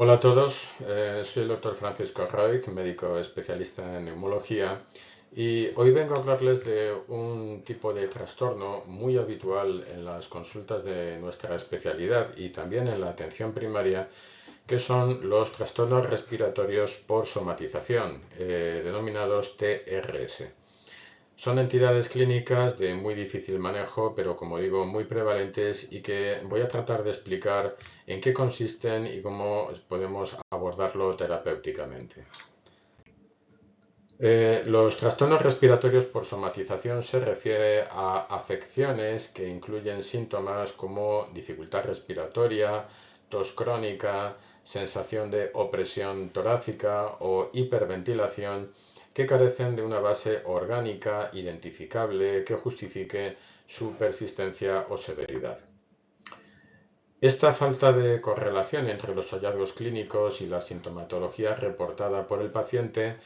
Hola a todos, soy el doctor Francisco Roig, médico especialista en neumología, y hoy vengo a hablarles de un tipo de trastorno muy habitual en las consultas de nuestra especialidad y también en la atención primaria, que son los trastornos respiratorios por somatización, denominados TRS. Son entidades clínicas de muy difícil manejo, pero como digo, muy prevalentes y que voy a tratar de explicar en qué consisten y cómo podemos abordarlo terapéuticamente. Los trastornos respiratorios por somatización se refiere a afecciones que incluyen síntomas como dificultad respiratoria, tos crónica, sensación de opresión torácica o hiperventilación que carecen de una base orgánica identificable que justifique su persistencia o severidad. Esta falta de correlación entre los hallazgos clínicos y la sintomatología reportada por el paciente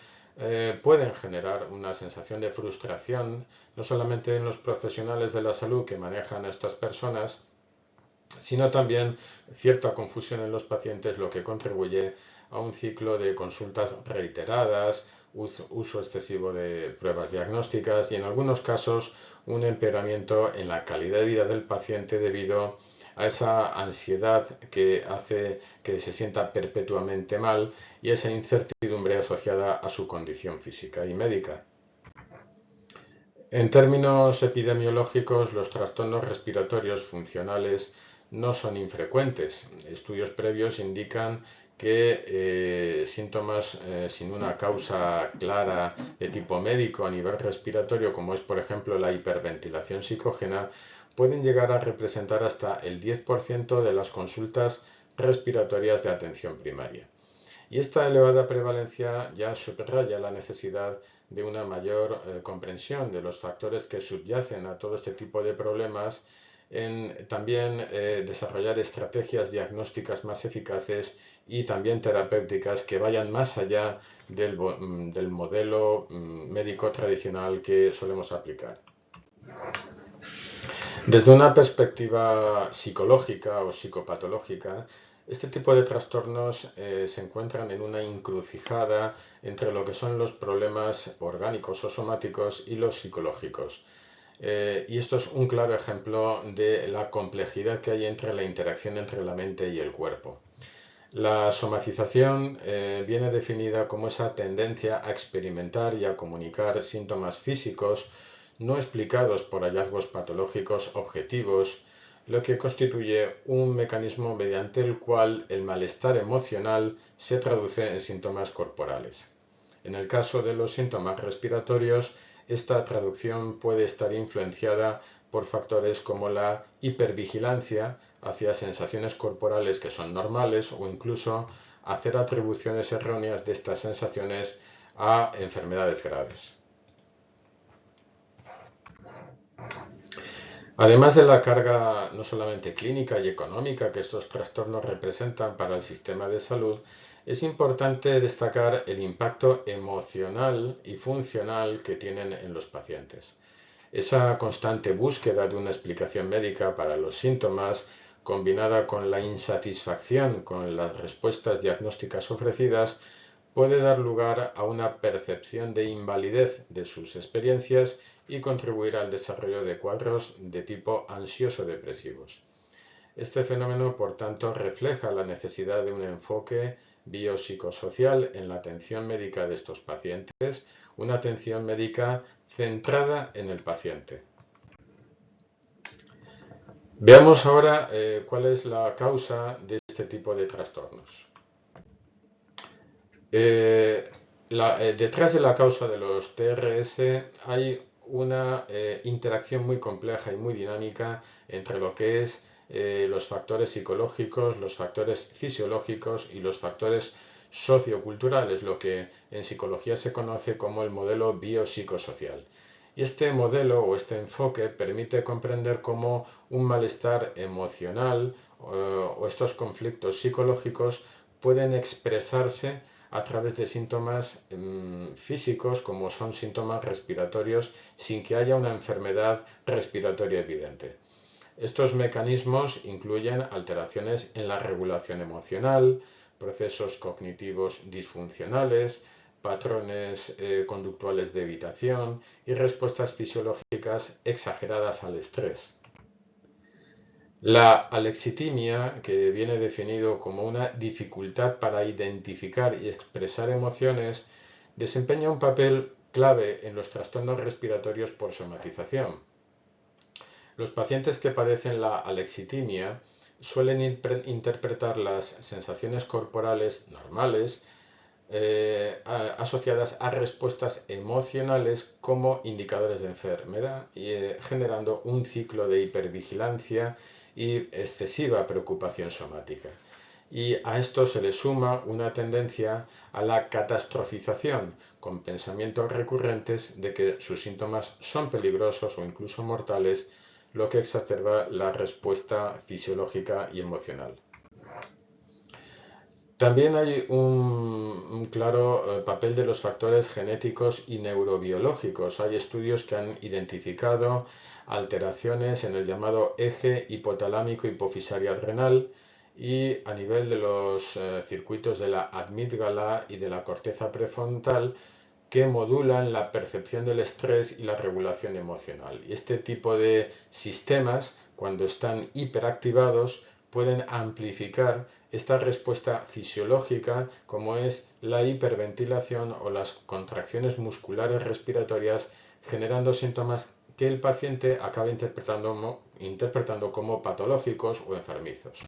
pueden generar una sensación de frustración, no solamente en los profesionales de la salud que manejan a estas personas, sino también cierta confusión en los pacientes, lo que contribuye a un ciclo de consultas reiteradas, uso excesivo de pruebas diagnósticas y en algunos casos un empeoramiento en la calidad de vida del paciente debido a esa ansiedad que hace que se sienta perpetuamente mal y esa incertidumbre asociada a su condición física y médica. En términos epidemiológicos, los trastornos respiratorios funcionales no son infrecuentes. Estudios previos indican que síntomas sin una causa clara de tipo médico a nivel respiratorio, como es por ejemplo la hiperventilación psicógena, pueden llegar a representar hasta el 10% de las consultas respiratorias de atención primaria. Y esta elevada prevalencia ya subraya la necesidad de una mayor comprensión de los factores que subyacen a todo este tipo de problemas, en también desarrollar estrategias diagnósticas más eficaces y también terapéuticas que vayan más allá del modelo médico tradicional que solemos aplicar. Desde una perspectiva psicológica o psicopatológica, este tipo de trastornos se encuentran en una encrucijada entre lo que son los problemas orgánicos o somáticos y los psicológicos. Y esto es un claro ejemplo de la complejidad que hay entre la interacción entre la mente y el cuerpo. La somatización viene definida como esa tendencia a experimentar y a comunicar síntomas físicos no explicados por hallazgos patológicos objetivos, lo que constituye un mecanismo mediante el cual el malestar emocional se traduce en síntomas corporales. En el caso de los síntomas respiratorios, esta traducción puede estar influenciada por factores como la hipervigilancia hacia sensaciones corporales que son normales o incluso hacer atribuciones erróneas de estas sensaciones a enfermedades graves. Además de la carga no solamente clínica y económica que estos trastornos representan para el sistema de salud, es importante destacar el impacto emocional y funcional que tienen en los pacientes. Esa constante búsqueda de una explicación médica para los síntomas, combinada con la insatisfacción con las respuestas diagnósticas ofrecidas, puede dar lugar a una percepción de invalidez de sus experiencias y contribuir al desarrollo de cuadros de tipo ansioso-depresivos. Este fenómeno, por tanto, refleja la necesidad de un enfoque biopsicosocial en la atención médica de estos pacientes, una atención médica centrada en el paciente. Veamos ahora cuál es la causa de este tipo de trastornos. Detrás de la causa de los TRS hay una interacción muy compleja y muy dinámica entre lo que es los factores psicológicos, los factores fisiológicos y los factores socioculturales, lo que en psicología se conoce como el modelo biopsicosocial. Y este modelo o este enfoque permite comprender cómo un malestar emocional o estos conflictos psicológicos pueden expresarse a través de síntomas físicos como son síntomas respiratorios sin que haya una enfermedad respiratoria evidente. Estos mecanismos incluyen alteraciones en la regulación emocional, procesos cognitivos disfuncionales, patrones conductuales de evitación y respuestas fisiológicas exageradas al estrés. La alexitimia, que viene definido como una dificultad para identificar y expresar emociones, desempeña un papel clave en los trastornos respiratorios por somatización. Los pacientes que padecen la alexitimia suelen interpretar las sensaciones corporales normales asociadas a respuestas emocionales como indicadores de enfermedad, generando un ciclo de hipervigilancia y excesiva preocupación somática. Y a esto se le suma una tendencia a la catastrofización, con pensamientos recurrentes de que sus síntomas son peligrosos o incluso mortales, lo que exacerba la respuesta fisiológica y emocional. También hay un claro papel de los factores genéticos y neurobiológicos. Hay estudios que han identificado alteraciones en el llamado eje hipotalámico hipofisario adrenal y a nivel de los circuitos de la amígdala y de la corteza prefrontal que modulan la percepción del estrés y la regulación emocional. Y este tipo de sistemas, cuando están hiperactivados, pueden amplificar esta respuesta fisiológica como es la hiperventilación o las contracciones musculares respiratorias, generando síntomas que el paciente acaba interpretando como patológicos o enfermizos.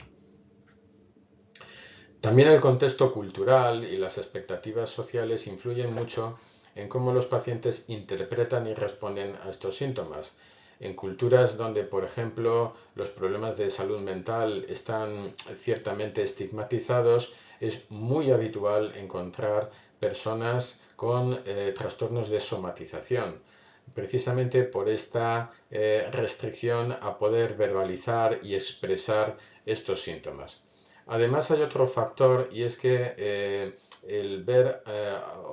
También el contexto cultural y las expectativas sociales influyen mucho en cómo los pacientes interpretan y responden a estos síntomas. En culturas donde, por ejemplo, los problemas de salud mental están ciertamente estigmatizados, es muy habitual encontrar personas con trastornos de somatización, precisamente por esta restricción a poder verbalizar y expresar estos síntomas. Además hay otro factor y es que el ver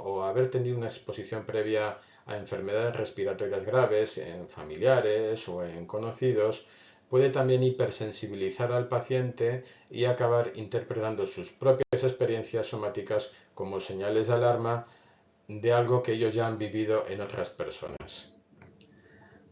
o haber tenido una exposición previa a enfermedades respiratorias graves en familiares o en conocidos puede también hipersensibilizar al paciente y acabar interpretando sus propias experiencias somáticas como señales de alarma de algo que ellos ya han vivido en otras personas.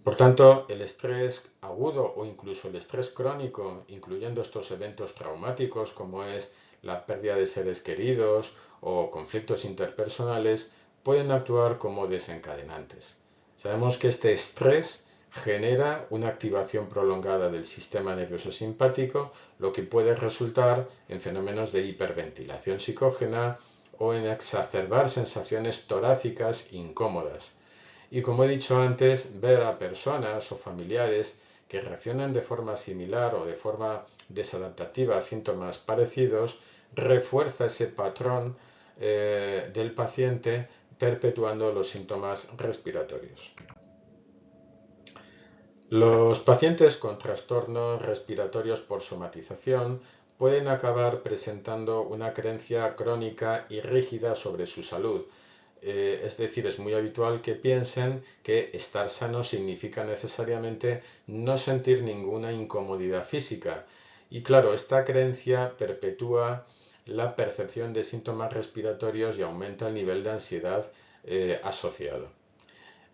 Por tanto, el estrés agudo o incluso el estrés crónico, incluyendo estos eventos traumáticos como es la pérdida de seres queridos o conflictos interpersonales, pueden actuar como desencadenantes. Sabemos que este estrés genera una activación prolongada del sistema nervioso simpático, lo que puede resultar en fenómenos de hiperventilación psicógena o en exacerbar sensaciones torácicas incómodas. Y como he dicho antes, ver a personas o familiares que reaccionan de forma similar o de forma desadaptativa a síntomas parecidos refuerza ese patrón del paciente perpetuando los síntomas respiratorios. Los pacientes con trastornos respiratorios por somatización pueden acabar presentando una creencia crónica y rígida sobre su salud. Es decir, es muy habitual que piensen que estar sano significa necesariamente no sentir ninguna incomodidad física. Y claro, esta creencia perpetúa la percepción de síntomas respiratorios y aumenta el nivel de ansiedad asociado.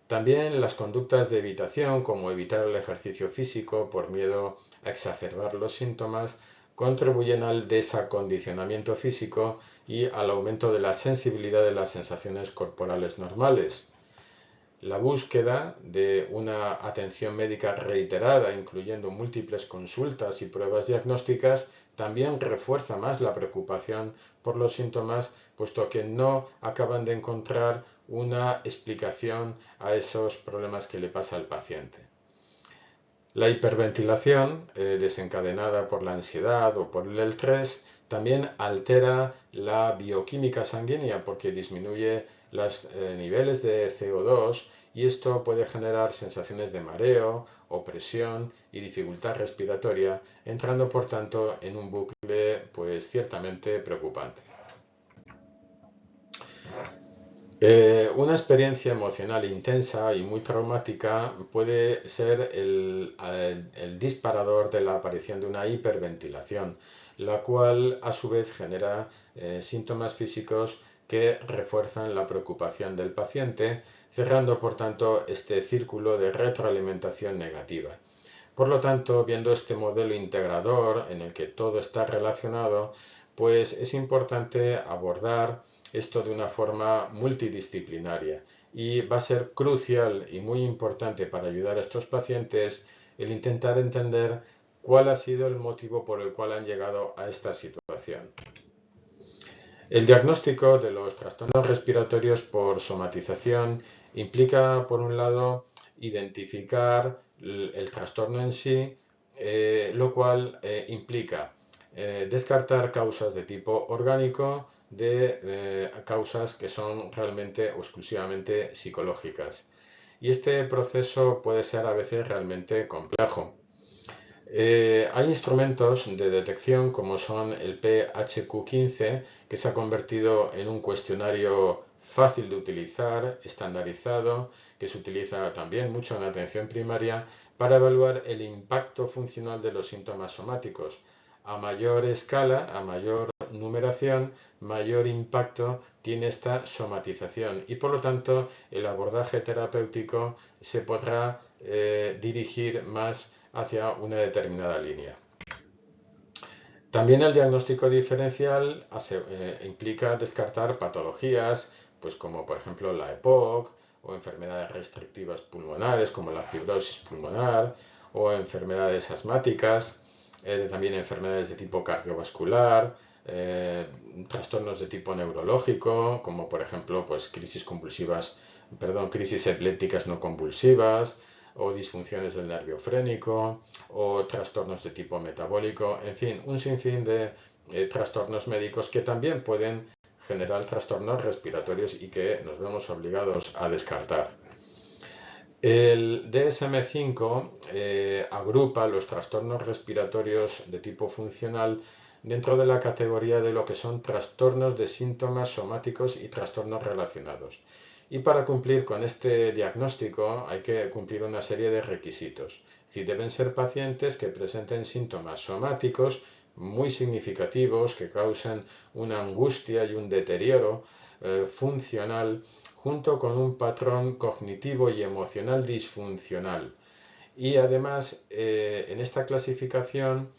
También las conductas de evitación, como evitar el ejercicio físico por miedo a exacerbar los síntomas, contribuyen al desacondicionamiento físico y al aumento de la sensibilidad de las sensaciones corporales normales. La búsqueda de una atención médica reiterada, incluyendo múltiples consultas y pruebas diagnósticas, también refuerza más la preocupación por los síntomas, puesto que no acaban de encontrar una explicación a esos problemas que le pasa al paciente. La hiperventilación, desencadenada por la ansiedad o por el estrés, también altera la bioquímica sanguínea porque disminuye los niveles de CO2 y esto puede generar sensaciones de mareo, opresión y dificultad respiratoria, entrando por tanto en un bucle pues ciertamente preocupante. Una experiencia emocional intensa y muy traumática puede ser el disparador de la aparición de una hiperventilación, la cual a su vez genera síntomas físicos que refuerzan la preocupación del paciente, cerrando por tanto este círculo de retroalimentación negativa. Por lo tanto, viendo este modelo integrador en el que todo está relacionado, pues es importante abordar esto de una forma multidisciplinaria y va a ser crucial y muy importante para ayudar a estos pacientes el intentar entender cuál ha sido el motivo por el cual han llegado a esta situación. El diagnóstico de los trastornos respiratorios por somatización implica, por un lado, identificar el trastorno en sí, lo cual implica descartar causas de tipo orgánico de causas que son realmente o exclusivamente psicológicas. Y este proceso puede ser a veces realmente complejo. Hay instrumentos de detección como son el PHQ-15, que se ha convertido en un cuestionario fácil de utilizar, estandarizado, que se utiliza también mucho en la atención primaria para evaluar el impacto funcional de los síntomas somáticos. A mayor escala, a mayor numeración, mayor impacto tiene esta somatización y por lo tanto el abordaje terapéutico se podrá dirigir más hacia una determinada línea. También el diagnóstico diferencial implica descartar patologías, pues como por ejemplo la EPOC, o enfermedades restrictivas pulmonares como la fibrosis pulmonar, o enfermedades asmáticas, también enfermedades de tipo cardiovascular, trastornos de tipo neurológico, como por ejemplo pues crisis epilépticas no convulsivas, o disfunciones del nervio frénico, o trastornos de tipo metabólico, en fin, un sinfín de trastornos médicos que también pueden generar trastornos respiratorios y que nos vemos obligados a descartar. El DSM-5 agrupa los trastornos respiratorios de tipo funcional dentro de la categoría de lo que son trastornos de síntomas somáticos y trastornos relacionados. Y para cumplir con este diagnóstico hay que cumplir una serie de requisitos. Es decir, deben ser pacientes que presenten síntomas somáticos muy significativos, que causen una angustia y un deterioro funcional, junto con un patrón cognitivo y emocional disfuncional. Y además, en esta clasificación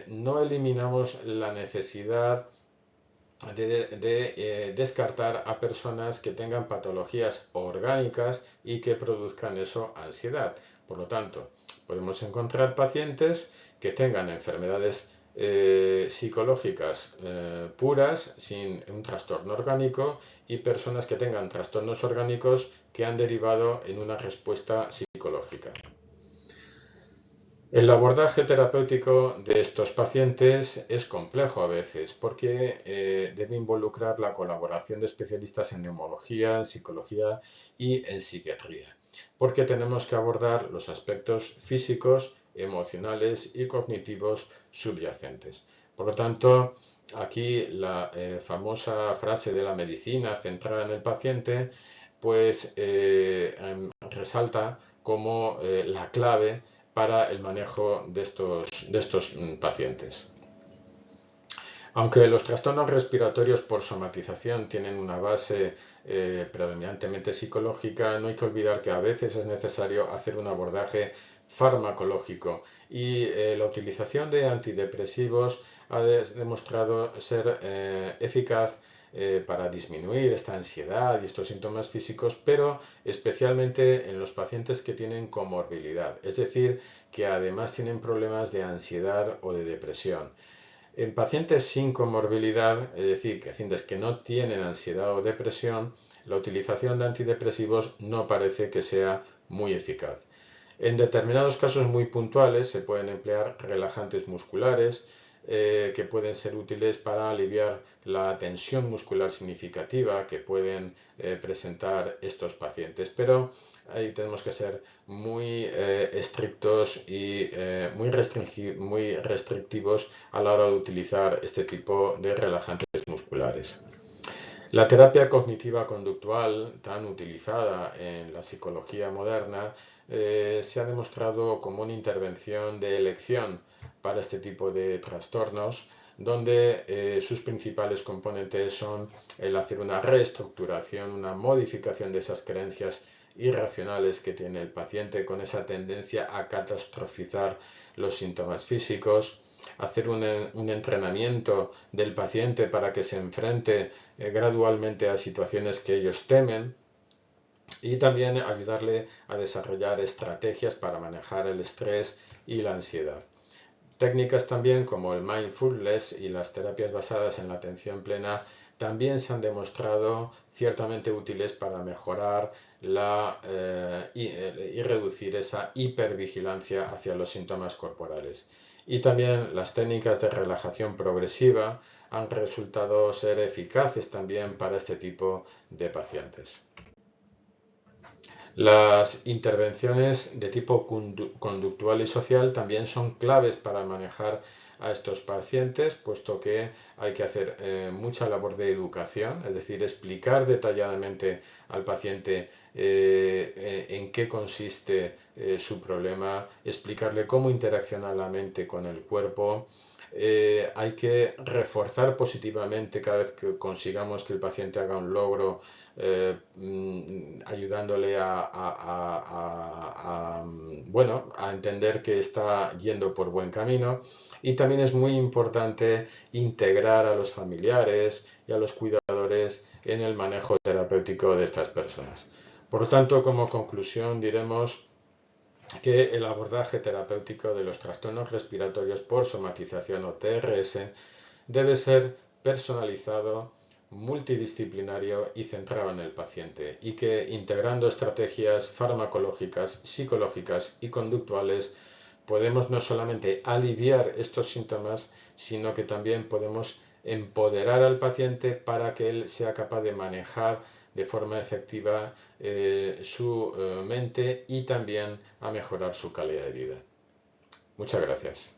no eliminamos la necesidad de descartar a personas que tengan patologías orgánicas y que produzcan eso ansiedad. Por lo tanto, podemos encontrar pacientes que tengan enfermedades psicológicas puras, sin un trastorno orgánico, y personas que tengan trastornos orgánicos que han derivado en una respuesta psicológica. El abordaje terapéutico de estos pacientes es complejo a veces porque debe involucrar la colaboración de especialistas en neumología, en psicología y en psiquiatría, porque tenemos que abordar los aspectos físicos, emocionales y cognitivos subyacentes. Por lo tanto, aquí la famosa frase de la medicina centrada en el paciente pues resalta como la clave para el manejo de estos pacientes. Aunque los trastornos respiratorios por somatización tienen una base predominantemente psicológica, no hay que olvidar que a veces es necesario hacer un abordaje farmacológico y la utilización de antidepresivos ha demostrado ser eficaz para disminuir esta ansiedad y estos síntomas físicos, pero especialmente en los pacientes que tienen comorbilidad, es decir, que además tienen problemas de ansiedad o de depresión. En pacientes sin comorbilidad, es decir, pacientes que no tienen ansiedad o depresión, la utilización de antidepresivos no parece que sea muy eficaz. En determinados casos muy puntuales se pueden emplear relajantes musculares que pueden ser útiles para aliviar la tensión muscular significativa que pueden presentar estos pacientes, pero ahí tenemos que ser muy estrictos y muy restrictivos a la hora de utilizar este tipo de relajantes musculares. La terapia cognitiva conductual, tan utilizada en la psicología moderna, se ha demostrado como una intervención de elección para este tipo de trastornos, donde sus principales componentes son el hacer una reestructuración, una modificación de esas creencias irracionales que tiene el paciente con esa tendencia a catastrofizar los síntomas físicos, hacer un entrenamiento del paciente para que se enfrente gradualmente a situaciones que ellos temen y también ayudarle a desarrollar estrategias para manejar el estrés y la ansiedad. Técnicas también como el mindfulness y las terapias basadas en la atención plena también se han demostrado ciertamente útiles para mejorar y reducir esa hipervigilancia hacia los síntomas corporales. Y también las técnicas de relajación progresiva han resultado ser eficaces también para este tipo de pacientes. Las intervenciones de tipo conductual y social también son claves para manejar a estos pacientes, puesto que hay que hacer mucha labor de educación, es decir, explicar detalladamente al paciente en qué consiste su problema, explicarle cómo interacciona la mente con el cuerpo. Hay que reforzar positivamente cada vez que consigamos que el paciente haga un logro, ayudándole bueno, a entender que está yendo por buen camino. Y también es muy importante integrar a los familiares y a los cuidadores en el manejo terapéutico de estas personas. Por lo tanto, como conclusión diremos que el abordaje terapéutico de los trastornos respiratorios por somatización o TRS debe ser personalizado, multidisciplinario y centrado en el paciente, y que integrando estrategias farmacológicas, psicológicas y conductuales podemos no solamente aliviar estos síntomas, sino que también podemos empoderar al paciente para que él sea capaz de manejar de forma efectiva su mente y también a mejorar su calidad de vida. Muchas gracias.